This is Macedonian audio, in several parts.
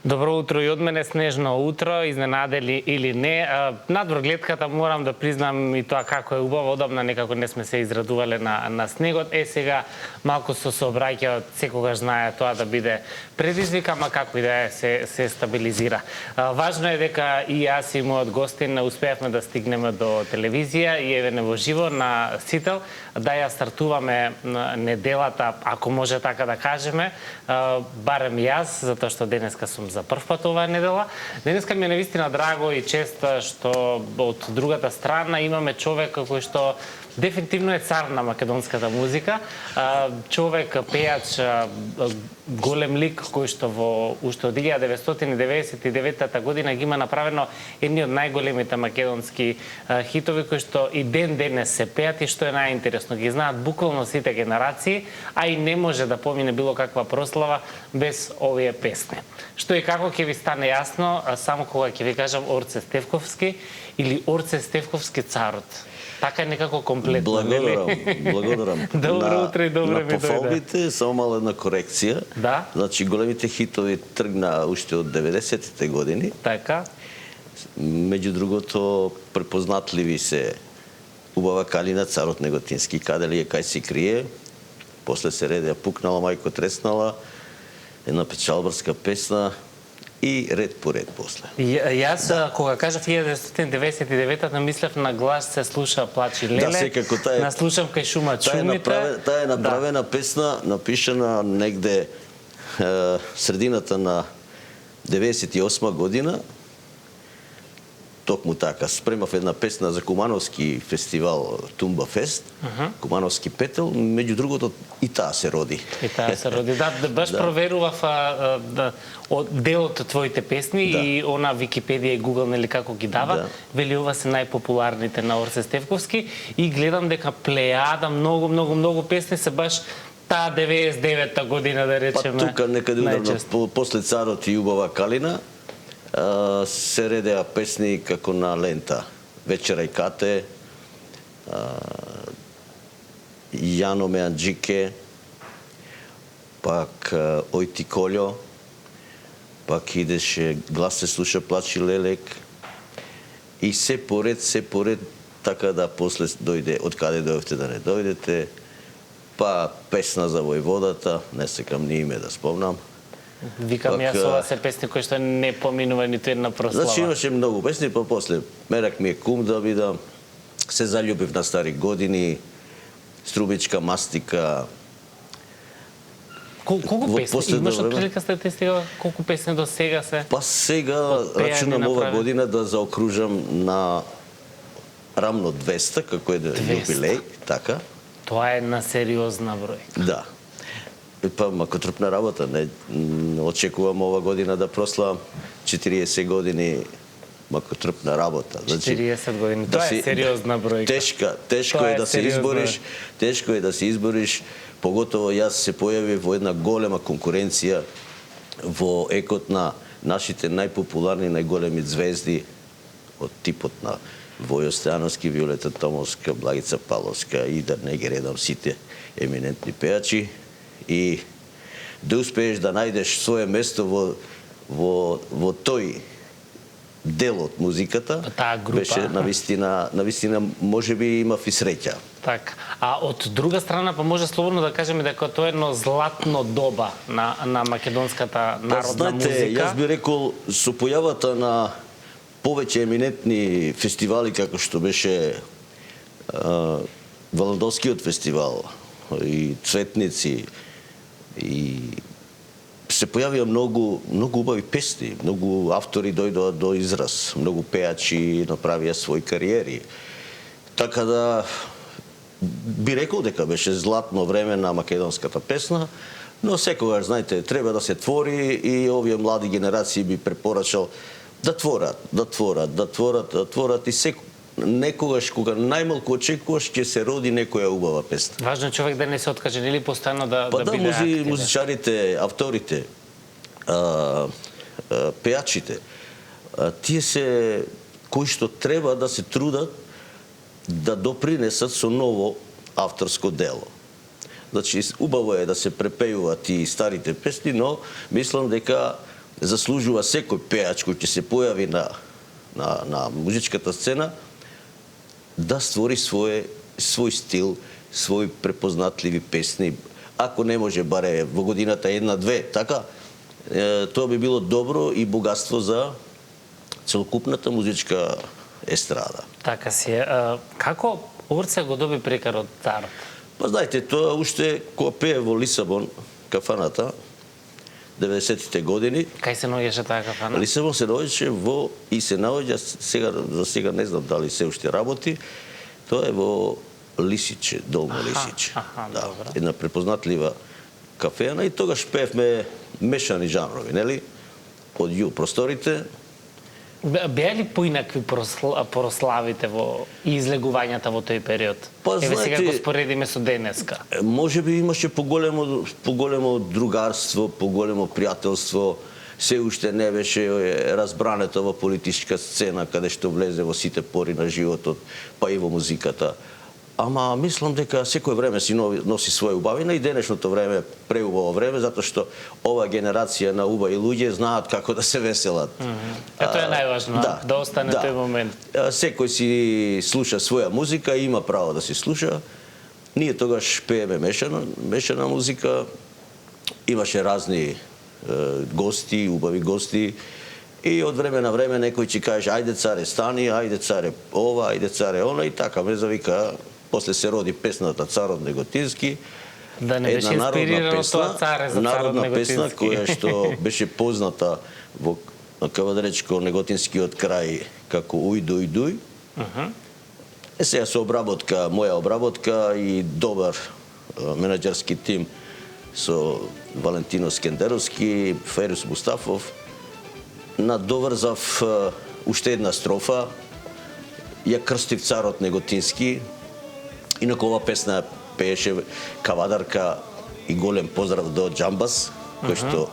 Добро утро и од мене, снежно утро, изненадели или не. Надвор гледката морам да признам и тоа како е убаво, одамна некако не сме се израдувале на снегот. Сега малку се сообраќаат, секогаш знае тоа да биде предизвик, ама како и да е, се стабилизира. Важно е дека и јас и мојот гостин успеавме да стигнеме до телевизија и еве во живо на Сител, да ја стартуваме неделата, ако може така да кажеме, барем јас, затоа што денеска сум за прв пат оваа недела. Денеска ми е навистина драго и чест што од другата страна имаме човек кој што дефинитивно е цар на македонската музика. Човек, пејач, голем лик кој што уште од 1999 година ги има направено едни од најголемите македонски хитови кои што и ден денес се пеат и што е најинтересно. Ги знаат буквално сите генерации, а и не може да помине било каква прослава без овие песни. Што и како ќе ви стане јасно само кога ќе ви кажам Орце Стефковски или Орце Стефковски царот. Така е некако комплетно. Благодарам. Добро утро и добро ми дојде. На пофалбите, само мала една корекција. Да? Значи, големите хитови тргна уште од 90-тите години. Така. Меѓу другото, препознатливи се Убава Калина, царот Неготински, каде ли е, кај си крие. После се редеа Пукнала, мајко треснала, една печалбарска песна и ред по ред после. Јас, кога кажав 1999-та, мислев на глас се слуша плачи леле. Да, секако таа е. Наслушам кај шумат шумите. Таа е направена песна, напишана негде средината на 98 година. Токму така, спремав една песна за Кумановски фестивал Тумба Фест, Кумановски петел, меѓу другото и таа се роди. И таа се роди. Да, баш проверував дел од твоите песни и она Википедија и Google нели како ги дава, вели ова се најпопуларните на Орце Стефковски и гледам дека плејада многу песни се баш таа 99-та година да речеме. Па тука некаде удавно после Царот и Убава Калина се редеа песни како на лента. Вечера и Кате, Јано Меанџике, пак Ој ти Колјо, пак идеше Глас се слуша, плачи лелек и се поред, така да после дојде Од каде дојдовте да не дојдете, па песна за војводата, не секам ни име да спомнам. Викам јас, ова се песни кои што не поминува ниту една прослава. Значи имаше многу песни, па после Мерак ми е кум да видам, се заљубив на стари години, Струмичка мастика. Колку песни? Имаш од прилика статистика колку песни до сега се? Па сега рачунам ова година да заокружам на рамно 200, како е јубилеј, така. Тоа е на сериозна бројка. Да. Па макотрпна работа, не очекувам ова година да прославам 40 години макотрпна работа. 40 години, тоа е сериозна бројка. Тешко е да се избориш, тешко е да се избориш, поготово јас се појавив во една голема конкуренција во екот на нашите најпопуларни, најголеми звезди од типот на Војо Стојановски, Виолета Томовска, Благица Паловска и да не ги редам сите еминентни пејачи. И да успееш да најдеш свое место во тој дел од музиката, беше навистина можеби имав и среќа. Така. А од друга страна, па може слободно да кажеме дека тоа е едно златно доба на македонската народна музика. Јас би рекол, со појавата на повеќе еминентни фестивали, како што беше Валандовскиот фестивал и Цветници, и се појавија многу убави песни, многу автори дојдоа до израз, многу пејачи направија своји кариери. Така да би рекол дека беше златно време на македонската песна, но секогаш, знаете, треба да се твори и овие млади генерации би препорачал да творат и некогаш, кога најмалку очекуваш, ќе се роди некоја убава песна. Важно човек да не се откаже, нели постојано да биде активен. Музичарите, авторите, пејачите, тие се кои што треба да се трудат да допринесат со ново авторско дело. Значи, убаво е да се препејуваат и старите песни, но мислам дека заслужува секој пеач кој ќе се појави на музичката сцена да створи свој стил, свој препознатливи песни. Ако не може баре во годината една-две, така, тоа би било добро и богатство за целокупната музичка естрада. Така си е. Како Орце го доби прекарот Царот? Па знаете, тоа уште кога пее во Лисабон, кафаната, 90-тите години. Кај се наоѓаше таа кафана? Лисабон се наоѓаше и се наоѓа за сега не знам дали се уште работи. Тоа е во Лисиче, Долно Лисиче. Да, една препознатлива кафеана и тогаш пеевме мешани жанрови, нели? Од ју просторите. Беа ли поинакви прославите и излегувањата во тој период? Па, Еве сега знаете, го споредиме со денеска. Може би имаше поголемо другарство, поголемо пријателство. Се уште не беше разбрането во политичка сцена, каде што влезе во сите пори на животот, па и во музиката. Ама мислам дека секој време си носи своја убавина и денешното време е преубаво време, затоа што оваа генерација на убави луѓе знаат како да се веселат. Тоа е најважно, да остане тој момент. Секој си слуша своја музика и има право да си слуша. Ние тогаш пееме мешана музика. Имаше разни гости, убави гости. И од време на време некој ќе каже ајде царе стани, ајде царе ова, ајде царе она и така ме завика. После се роди песната Царот Неготински. Да не беше инспирирано тоа царе за Царот Неготински. Народна песна која што беше позната во кавадречко Неготинскиот крај како Уј дуј дуј. Сега со обработка, моја обработка и добар менаџерски тим со Валентино Скендеровски, Ферус Мустафов, надоврзав уште една строфа, ја крстив Царот Неготински. Инаку ова песна пееше кавадарка и голем поздрав до Џамбас, кој што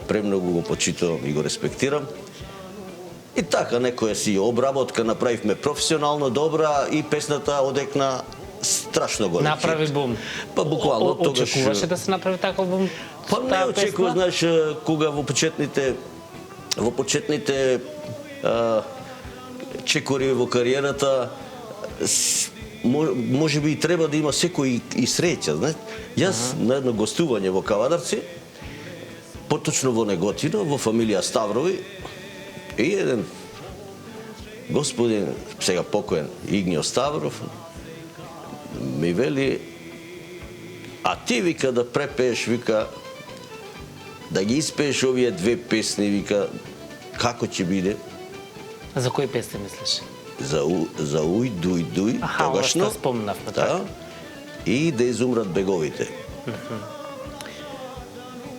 премногу го почитувам и го респектирам. И така, некоја си обработка направивме професионално добра и песната одекна страшно голем. Направи бум. Па буквално тогаш. Очекуваше да се направи таков бум? Па не очекува, знаеш, кога во почетните чекори во кариерата може би и треба да има секој и среќа, знаеш. Јас на едно гостување во Кавадарци, поточно во Неготино, во фамилија Ставрови, и еден господин, сега покоен Игнио Ставров, ми вели, а ти, вика, да препееш, вика, да ги испееш овие две песни, вика, како ќе биде? За кои песни мислиш? За Уј дуј дуј, тогашно. Што спомнавме, да, и да изумрат беговите.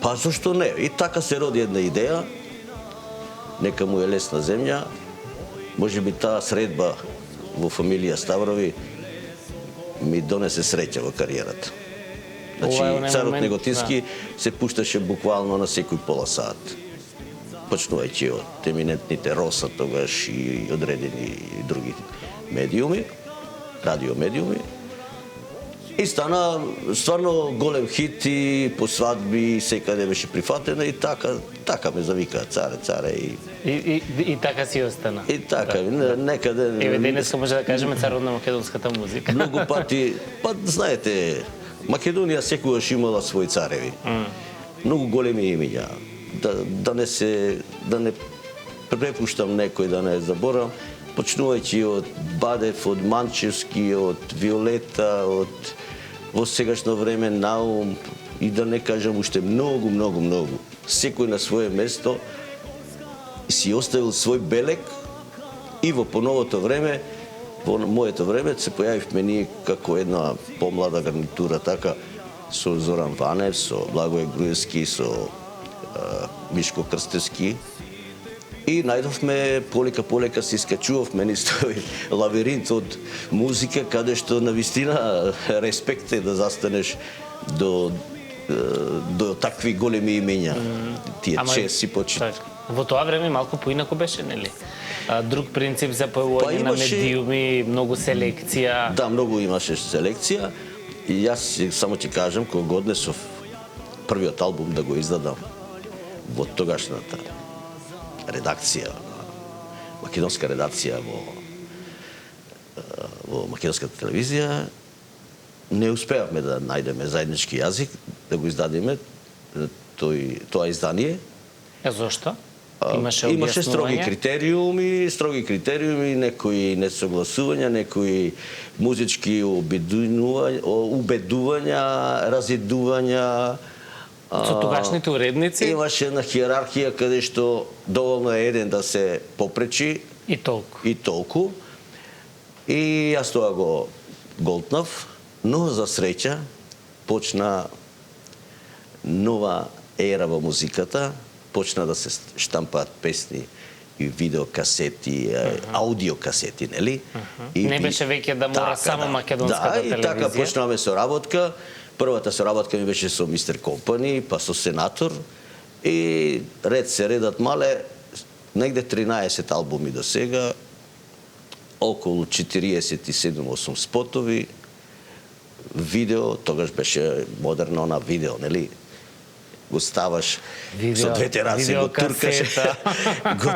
Па зашто не? И така се роди една идеја, нека му е лесна земја, може би таа средба во фамилија Ставрови ми донесе среќа во кариерата. Значи, Царот Неготински се пушташе буквално на секој пола сат. Почнувајќи од еминентните Роса тогаш и одредени други медиуми, радиомедиуми. И стана стварно голем хит и по свадби секаде беше прифатена и така ме завика царе и така си остана. И така, некаде. Еве денеска може да кажеме царот на македонската музика. Многу пати, па знаете, Македонија секогаш имала своји цареви. Многу големи имиња. Да не препуштам некој, да не заборам, почнувајќи од Бадев, од Манчевски, од Виолета, од во сегашно време Наум и да не кажам уште многу. Секој на свое место си оставил свој белег и во поновото време, во моето време, се појавивме ние како една помлада гарнитура, така, со Зоран Ванев, со Благој Груевски, со Мишко Крстевски. И најдовме, полека се искачувавме низ тој лавиринт од музика, каде што навистина респект е да застанеш до такви големи имења. Тие чест и почит. Во тоа време малку поинаку беше, нели? Друг принцип за појавување на медиуми, многу селекција. Да, многу имаше селекција. И јас само ќе кажам, кога го однесов првиот албум да го издадам во тогашната редакција, македонска редакција во македонската телевизија, не успеавме да најдеме заеднички јазик, да го издадеме тоа издание. Зошто? Имаше строги критериуми, некои несогласувања, некои музички убедувања, разидувања. Со тогашните уредници? Имаше една хиерархија каде што доволно е еден да се попречи. И толку. И јас тоа го голтнав, но за среќа почна нова ера во музиката, почна да се штампаат песни и видеокасети, аудиокасети, нели? Не беше веќе да мора само македонската телевизија. Да, и така почнаваме соработка. Првата соработка ми беше со Мистер Компани, па со Сенатор, и ред се редат мале, негде 13 албуми до сега, околу 47-8 спотови, видео, тогаш беше модерно на видео, нели? Го ставаш со двете раце, го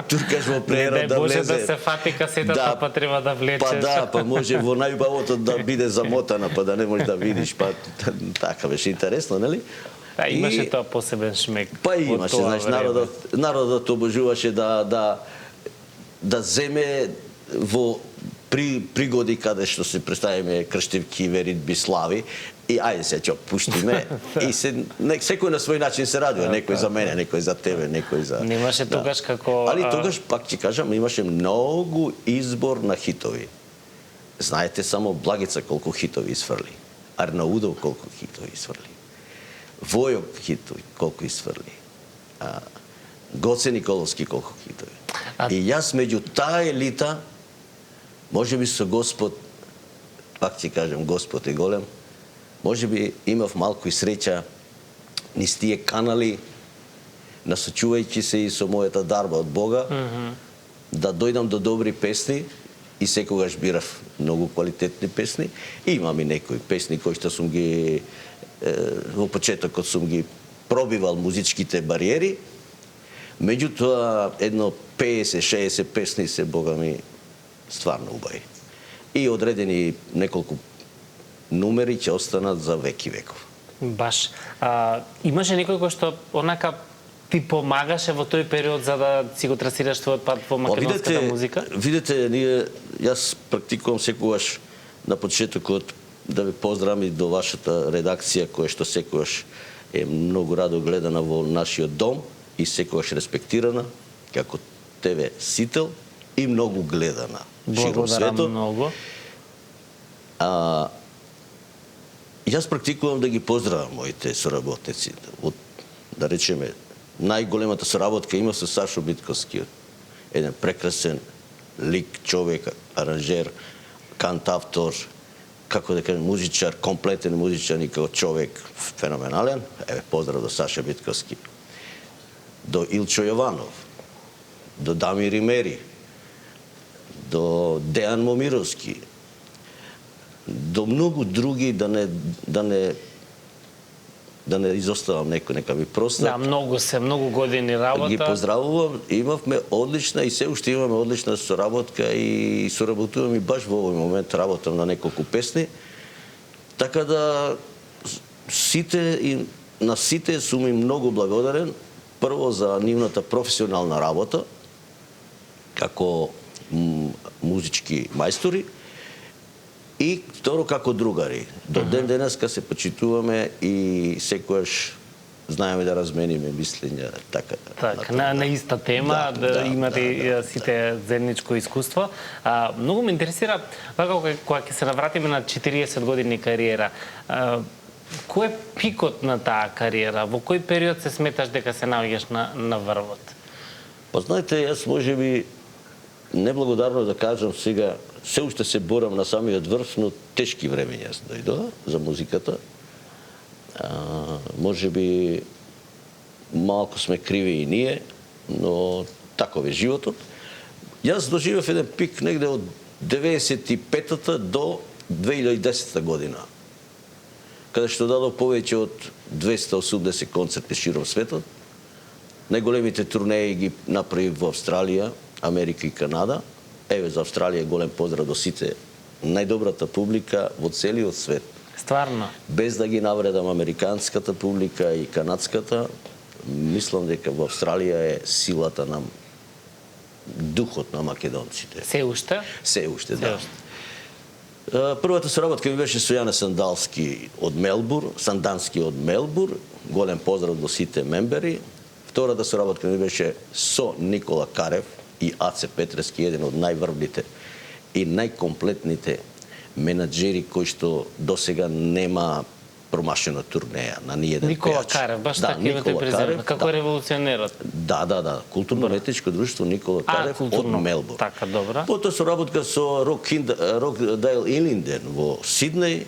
туркаш во прерод да влезе. Не може да се фати касетата, па треба да влечеш. Па може во најубавото да биде замотана, па да не можеш да видиш, па така беше интересно, нели? Да, имаше тоа посебен шмек. Па имаше, знаеш, народот обожуваше да земе во пригоди каде што се представиме крштевки, веридби, слави, и ајде се ќе пуштиме и секој на свој начин се радува, некој за мене, некој за тебе, некој за... Немаше тогаш како... Али тогаш, пак ќе кажам, имаше многу избор на хитови. Знаете само Благица колку хитови изфрли, Арнаудов колку хитови изфрли, Војо хитови колку изфрли, Гоце Николовски колку хитови. И јас меѓу таа елита, можеби со Господ, пак ќе кажам, Господ е голем, можеби имав малку и среќа низ тие канали, насочувајќи се и со мојата дарба од Бога, да дојдам до добри песни, и секогаш бирав многу квалитетни песни. И имам и некои песни кои што сум ги во почетокот сум ги пробивал музичките бариери. Меѓутоа едно 50-60 песни се, Бога ми, стварно убави. И одредени неколку numeri ќе останат за веки веков. Баш. Имаше некој кој што онака ти помагаше во тој период за да си го трасираш твојот пат во македонската музика? Видете, јас практикувам секогаш на почетокот да ви поздравам и до вашата редакција, која што секогаш е многу радо гледана во нашиот дом и секогаш респектирана, како ТВ Сител, и многу гледана широм светот. Многу. Јас практикувам да ги поздравам моите соработници. Да речеме, најголемата соработка има со Сашо Битковски. Еден прекрасен лик, човек, аранжер, кантавтор, како да кажем, музичар, комплетен музичар и како човек феноменален. Еве, поздрав до Саша Битковски. До Илчо Јованов, до Дамир Имери, до Дејан Момировски, до многу други, да не изоставам некој, нека ми простат. Да, многу години работа. Ги поздравувам, имавме одлична и се уште имаме одлична соработка и соработувам и баш во овој момент работам на неколку песни. Така да на сите сум им многу благодарен, прво за нивната професионална работа како музички мајстори, и второ како другари. До ден денеска се почитуваме и секојаш знаеме да размениме мислења така на иста тема, да имате сите заедничко искуство. Многу ме интересира кога ќе се навратиме на 40 години кариера. Кој е пикот на таа кариера? Во кој период се сметаш дека се наоѓаш на врвот? Па знаете, јас можеби неблагодарно да кажам сега, се уште се борам на самиот врв, но тешки времења дојдоа за музиката. Можеби малку сме криви и ние, но таков е животот. Јас доживев еден пик негде од 95-та до 2010 година, каде што дадов повеќе од 280 концерти широм светот. Најголемите турнеи ги направи во Австралија, Америка и Канада. Еве, за Австралија голем поздрав до сите. Најдобрата публика во целиот свет. Стварно. Без да ги навредам американската публика и канадската, мислам дека во Австралија е силата на духот на македонците. Се уште? Се уште, да. Првата соработка ми беше со Јане Сандалски од Мелбур, Сандански од Мелбур. Голем поздрав до сите мембери. Втората соработка ми беше со Никола Карев и Аце Петрески, еден од најврвните и најкомплетните менаџери кои што досега нема промашена турнеја на ниеден Никола пејач. Карев, баш така имате презиме, како револуционерот. Да. Културно-уметничко друштво Никола Карев од Мелбур. Така, добра. Потоа соработка со Рокдайл Илинден во Сиднеј,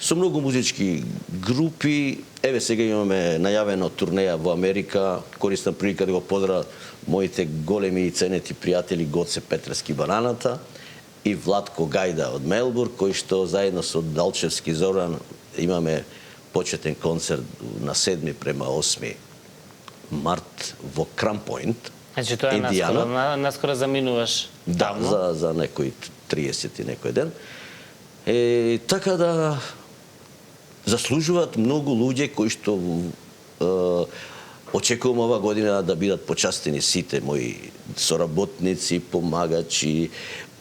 со многу музички групи. Еве сега имаме најавено турнеја во Америка. Користам прилика да го поздравам моите големи и ценети пријатели Гоце Петрески Бананата и Владко Гајда од Мелбур, кои што заедно со Далчевски Зоран имаме почетен концерт на 7 према 8 март во Крампоинт. Значи тоа е наскоро заминуваш. Да, за некој 30 и некој ден. Така да заслужуваат многу луѓе кои што очекувам ова година да бидат почастени сите мои соработници, помагачи,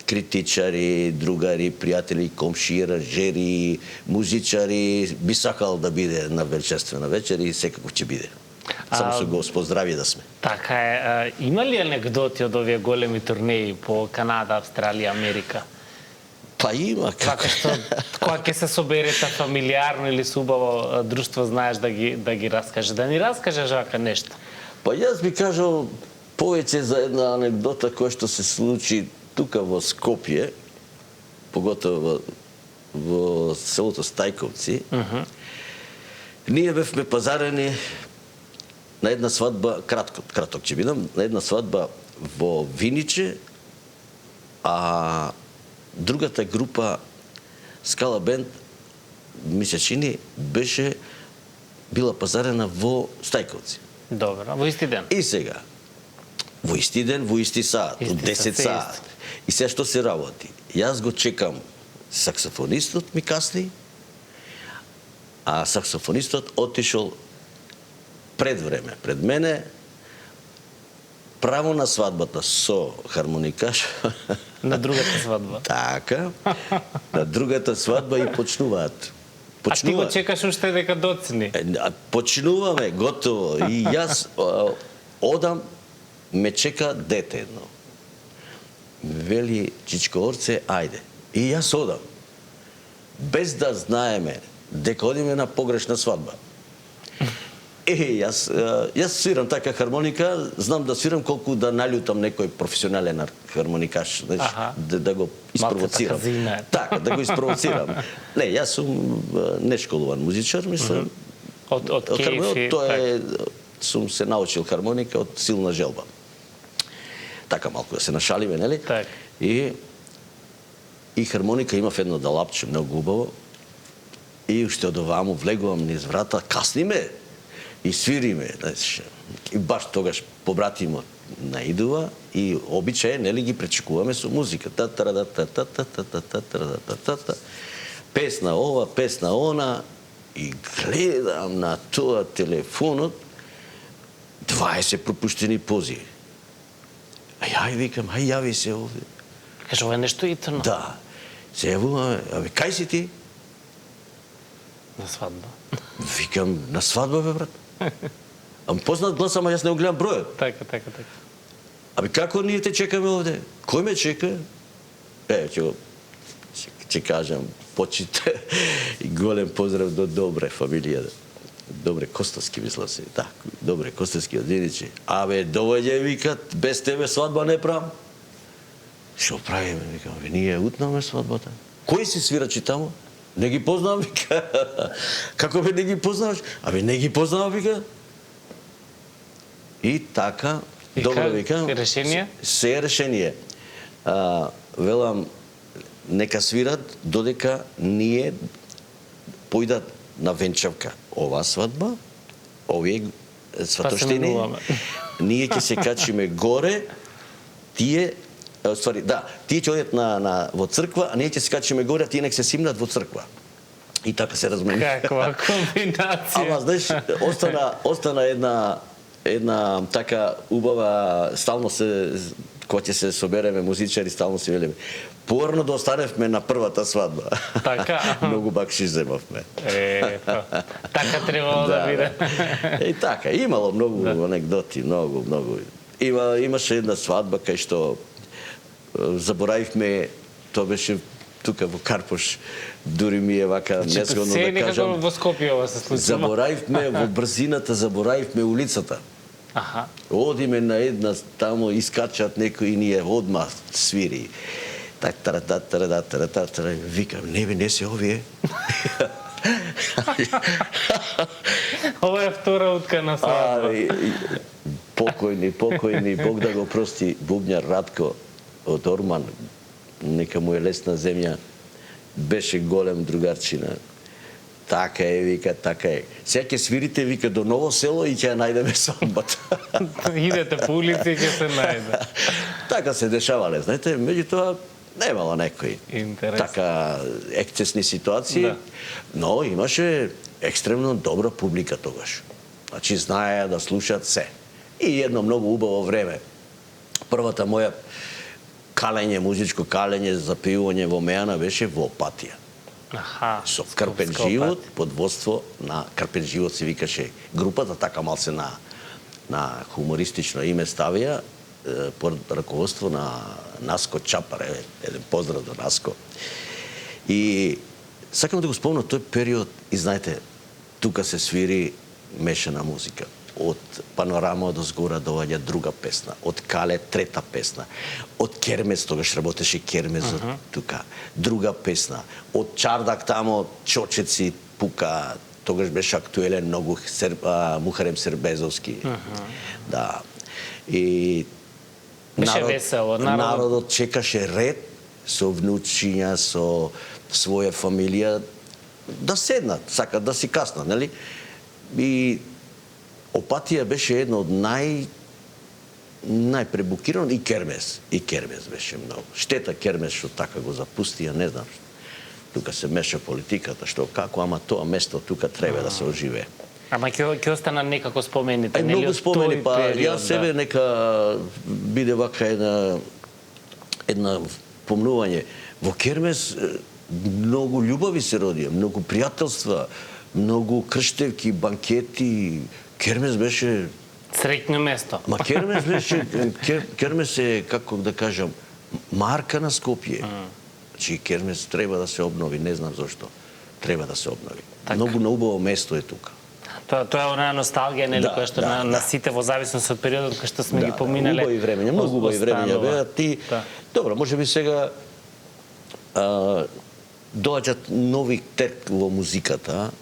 критичари, другари, пријатели, комшии, аранжери, музичари. Би сакал да биде на величествена вечер и секако ќе биде. Само со Господ здрави да сме. Така е. Има ли анегдоти од овие големи турнеи по Канада, Австралија, Америка? Па има. Така што кога ќе се соберете фамилиарно или со убаво друштво, знаеш да ги раскажеш. Да ни раскажеш вака нешто. Па јас би кажал повеќе за една анегдота која што се случи тука во Скопје, поготово во селото Стајковци. Ние бевме пазарени на една свадба, краток ќе бидам, на една свадба во Виниче, а другата група Скала Бенд ми се чини беше била пазарена во Стајковци. Добро, во исти ден. И сега во исти ден, во исти саат, од 10 саат. И сега што се работи? Јас го чекам саксофонистот ми касни, а саксофонистот отишол пред време, пред мене, право на свадбата со хармоникаш. На другата свадба. Така. На другата свадба и почнуваат. А ти го чекаш уште дека доцни. Почнуваме, готово. И јас одам, ме чека дете едно. Вели Чичко Орце, ајде. И јас одам. Без да знаеме дека одиме на погрешна свадба. Јас свирам така хармоника, знам да свирам колку да налютам некој професионален хармоникаш, да го испровоцирам. Така, да го испровоцирам. Не, јас сум нешколуван музичар, мислам. Од кефи. Тоа е, сум се научил хармоника од силна желба. Така малку да се нашалиме, нели? Так. И хармоника имав едно далапче, многу убаво. И уште од оваму влегувам низ врата, касниме и свириме. И баш тогаш побратимот наидува и обичај, нели, ги пречекуваме со музика. Песна ова, песна она. И гледам на тоа телефонот 20 пропуштени позиви. А ја викам, ај јави се овде. Кажа, ова е нешто итно. Да. Се јавуваме, абе, кај си ти? На свадба. Викам, на свадба, бе, брат. Ам познат глас, ама јас не го гледам бројот. Така. Абе, како ние те чекаме овде? Кој ме чека? Ќе кажам, почите и голем поздрав до Добре фамилија. Добре Костовски, мислам се. Да, Добре Костовски од Виничи. Абе, доваѓај, викат, без тебе свадба не правам. Што правиме? Викам, ние утнаме свадбата. Кој си свирачи таму? Не ги познавам, вика. Како бе не ги познаваш? Абе, не ги познавам, вика. И така, добро, викам. Решение? Се е решение. Велам, нека свират, додека ние појдат на венчавка оваа свадба, овие сватоштени, ние ќе се качиме горе, тие тие ќе одат во црква, а ние ќе се качиме горе, а тие нек се симнат во црква. И така се размени. Каква комбинација. Ама знаеш, остана една така убава, стално се кога ќе се собереме музичари, стално си велиме. Порано да останевме на првата свадба. Така. Многу бакшиш земавме. Така требало да биде. И така, имало многу анекдоти, многу. Имаше една свадба кај што заборавивме, тоа беше тука во Карпош, дури ми е вака незгодно да кажам. Се некако во Скопје ова се случува. Заборавивме во брзината, заборавивме улицата. Аха. Одиме на една, тамо искачат некои и ние одма свири. Викам, не се овие. Ова е втора утка на свадба. Покојни, Бог да го прости, бубњар Радко од Орман, нека му е лесна земја, беше голем другарчина. Така е, вика, така е. Сега ќе свирите, вика, до Ново село и ќе ја најдеме свадбата. Идете по улици и ќе се најде. Така се дешавале, знаете, меѓутоа немало некои така ексцесни ситуации, но имаше екстремно добра публика тогаш. Значи, знаеа да слушаат се. И едно многу убаво време. Првата моја калење, музичко калење, запивање во Мејана беше во Опатија. Аха. Со Крпен живот, под водство на Крпен живот се викаше групата, така малце на хумористично име ставија, под раководство на Наско Чапар, еден поздрав до Наско. И сакам да го спомнам тој период, и знаете, тука се свири мешана музика. Од Панорама од озгора доаѓа друга песна, од Кале трета песна, од Кермес, тогаш работеше Кермесот тука, друга песна, од Чардак тамо Чочеци пука, тогаш беше актуелен многу Мухарем Сербезовски. Да. И беше весело, народот чекаше ред со внучиња, со своја фамилија да седнат, сакат да си каснат, нели? И Опатија беше едно од најпребукирано, и Кермес беше многу. Штета Кермес што така го запусти, не знам. Тука се меша политиката, што како, ама тоа место тука треба да се оживее. Ама ќе остана некако спомените, нели? Многу спомени, па јас себе нека биде вака една помнување. Во Кермес многу љубови се родија, многу пријателства, многу крштевки, банкети. Кермес беше среќно место. Ма Кермес беше Кермес е, како да кажам, марка на Скопје. Значи Кермес треба да се обнови, не знам зошто. Треба да се обнови. Многу на убаво место е тука. Тоа е онаа носталгија, нели, која што на сите во зависност од периодот кој што сме ги поминале. Убави времења, многу убави времења беа. Ти добро, можеби сега доаѓаат нови тек во музиката.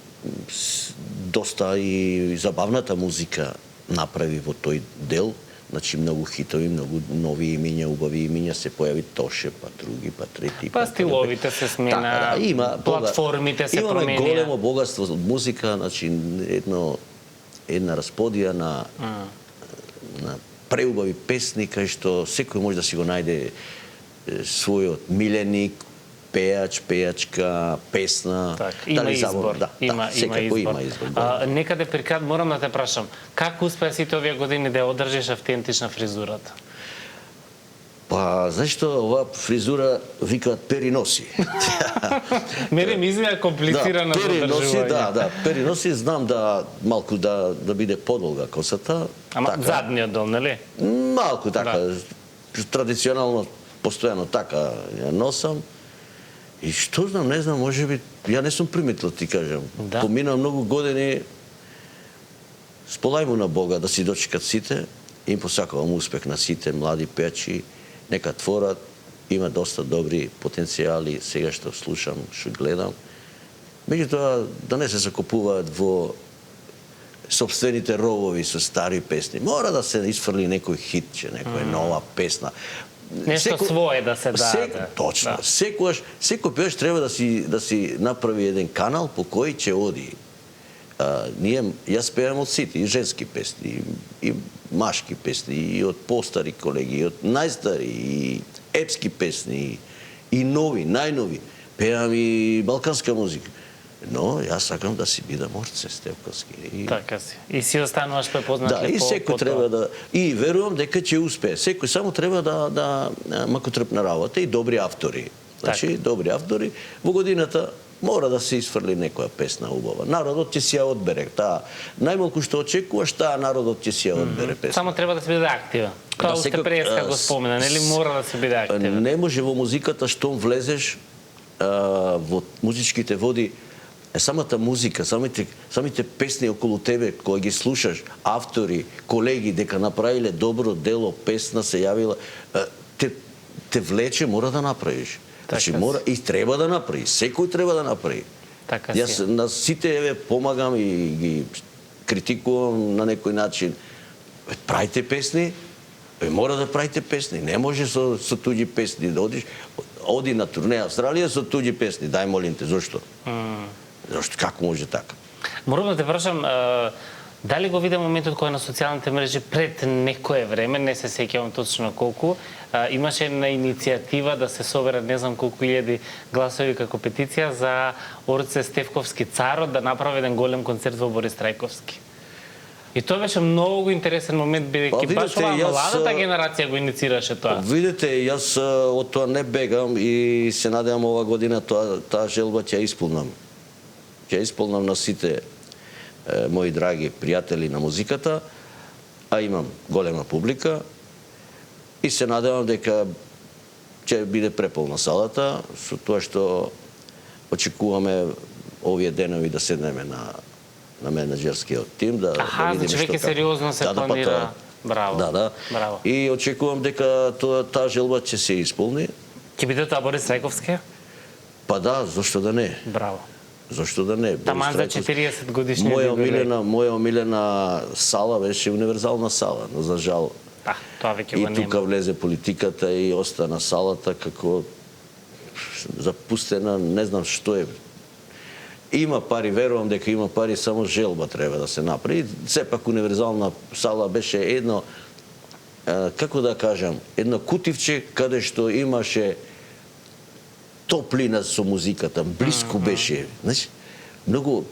Доста и забавната музика направи во тој дел, значи многу хитови, многу нови имиња, убави имиња се појави, Тоше, па други, па трети. Па стиловите се смена, платформите се променија. Имаме големо богатство од музика, значи една расподија на преубави песни кај што секој може да си го најде својот миленик, пејач, пејачка, песна. Има избор. Има избор. Некаде при крај морам да те прашам, како успеа сите овие години да ја одржиш автентична фризурата? Па, знаеш што, оваа фризура викаат периноси. Мене ми изгледа комплицирана за одржување. Периноси, знам да малку да биде подолга косата. Ама задниот дел, нели? Малку така, традиционално, постојано така ја носам. И што знам, не знам, можеби, ја не сум приметил, ти кажам. Помина многу години, сполај му на Бога да си дочекат сите, им посакувам успех на сите млади пејачи, нека творат, има доста добри потенцијали, сега што слушам, што гледам. Меѓутоа, да не се закопуваат во собствените ровови со стари песни. Мора да се исфрли некој хитче, некоја нова песна. Нешто свое да се даде. Точно. Секој пејач треба да си направи еден канал по кој ќе оди Јас пеам од сите, и женски песни, и машки песни, и од постари колеги, и од најстари, и епски песни, и нови, најнови. Пеам и балканска музика. Но јас сакам да си бидам Орце Стефковски. Така си. И си остануваш препознат да, и секој треба да... И верувам дека ќе успее. Секој само треба да макотрпна работа и добри автори. Значи, добри автори. Во годината мора да се исфрли некоја песна убава. Народот ќе си ја одбере. Најмалку што очекуваш, таа народот ќе си ја одбере песна. Само треба да се биде активен. Тоа уште преска го спомена, нели мора да се биде активен. Не може во музиката штом влезеш во музичките води, самата музика, самите песни околу тебе кои ги слушаш, автори, колеги дека направиле добро дело, песна се јавила, те влече, мора да направиш. Значи мора и треба да направи, секој треба да направи. Така Јас на сите помагам и ги критикувам на некој начин. Правите песни, мора да правите песни, не може со туѓи песни да одиш. Оди на турне Австралија со туѓи песни, дај молим те, зошто? Зошто, како може така? Морам да те прашам, дали го виде моментот кој на социјалните мрежи пред некое време, не се сеќавам точно колку, имаше една иницијатива да се соберат не знам колку илјади гласови како петиција за Орце Стефковски царот да направи еден голем концерт во Борис Трајковски. И тоа беше многу интересен момент, бидејќи баш оваа младата генерација го инициираше тоа. Видете, јас од тоа не бегам и се надевам ова година таа желба ќе исполнам. Ќе исполнам на сите мои драги пријатели на музиката, а имам голема публика и се надевам дека ќе биде преполна салата, со тоа што очекуваме овие денови да седнеме на менеджерскиот тим, да видиме што веќе сериозно се планира. Браво. Да. Браво. И очекувам дека таа желба ќе се исполни. Ќе биде тоа Борис Трајковски? Па да, зошто да не? Браво. Зошто да не? Таман за 40 годишни моја омилена сала беше универзална сала, но за жал тоа веќе го нема. И тука влезе политиката и остана салата како запустена, не знам што е. Има пари, верувам дека има пари, само желба треба да се направи. Сепак универзална сала беше едно, како да кажам, едно кутивче каде што имаше топлина со музиката, блиску беше. Знаеш, многу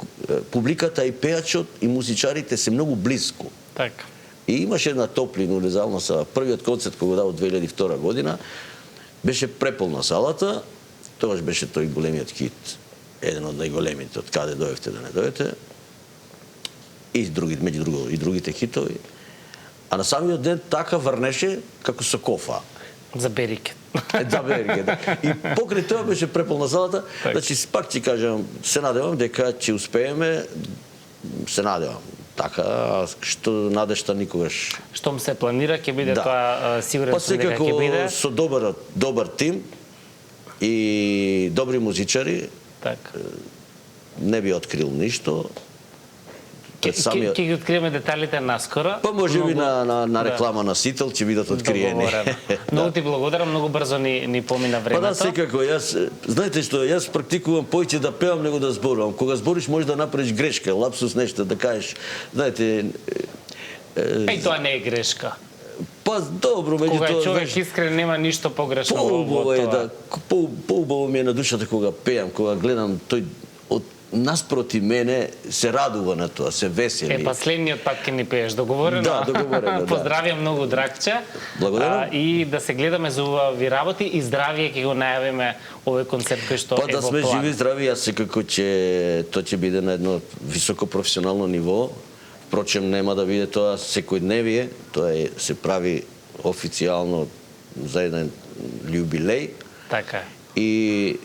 публиката и пеачот и музичарите се многу блиску. Така. И имаше една топлина универзална сала. Првиот концерт кога го дав 2002 година беше преполна салата. Тогаш беше тој големиот хит, еден од најголемите, од каде дојдовте да не дојдете. И другите хитови. А на самиот ден така врнеше како со кофа. За берикет. Да, берикет. И покрај тоа беше преполна салата. Значи, пак ќе кажам, се надевам дека ќе успееме, се надевам. Така, што надежта никогаш. Штом се планира, ќе биде тоа, сигурен сум дека ќе биде. Со добар тим и добри музичари, не би открил ништо. Ќе ги откриеме деталите наскоро. Па може би на реклама на Сител ќе бидат откриени. Многу ти благодарам, многу брзо ни помина времето. Па да, секако, знаете што, јас практикувам поиќе да пеам него да зборувам. Кога збориш може да направиш грешка, лапсус нешто, да кажеш, знаете... Тоа не е грешка. Па добро, меѓу тоа... Кога човек искрен, нема ништо погрешно во тоа. Поубаво ми е на душата кога пеам, кога гледам тој наспроти мене се радува на тоа, се весели. Последниот пат ќе ни пееш, договорено? Да, договорено, да. Поздравјам многу, Драгче. Благодарам. И да се гледаме за убави работи и здравие ќе го најавиме овој концерт кој што е во план. Па да сме живи здрави, јас секако тоа ќе биде на едно високо професионално ниво. Впрочем, нема да биде тоа секојдневие, тоа се прави официјално за еден јубилеј. Така. И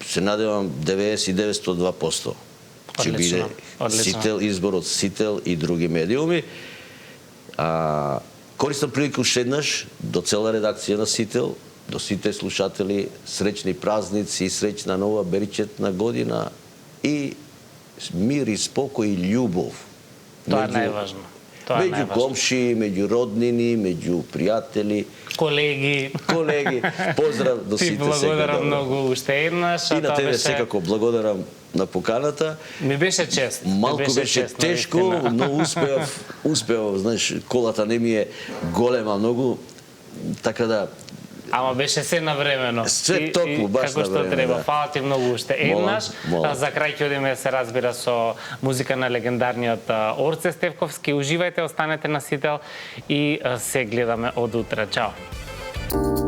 се надевам 99-102%. Ќе биде Сител, избор од Сител и други медиуми. Користам прилика уште еднаш до цела редакција на Сител, до сите слушатели, среќни празници, среќна нова беричетна година и мир и спокој и љубов. Тоа е најважно. Меѓу комши, меѓу роднини, меѓу пријатели, колеги. Поздрав до сите. Ти благодарам многу уште еднаш. И на тебе секако благодарам на поканата. Ми беше чест. Малку беше тешко, но успеав, знаеш, колата не ми е голема многу, така да Ама беше се навремено. Се токму, баш како што навремено, треба. да. Фала ти многу уште. Еднаш, за крај ќе одиме се разбира со музика на легендарниот Орце Стевковски. Уживајте, останете на Сител и се гледаме од утре. Чао.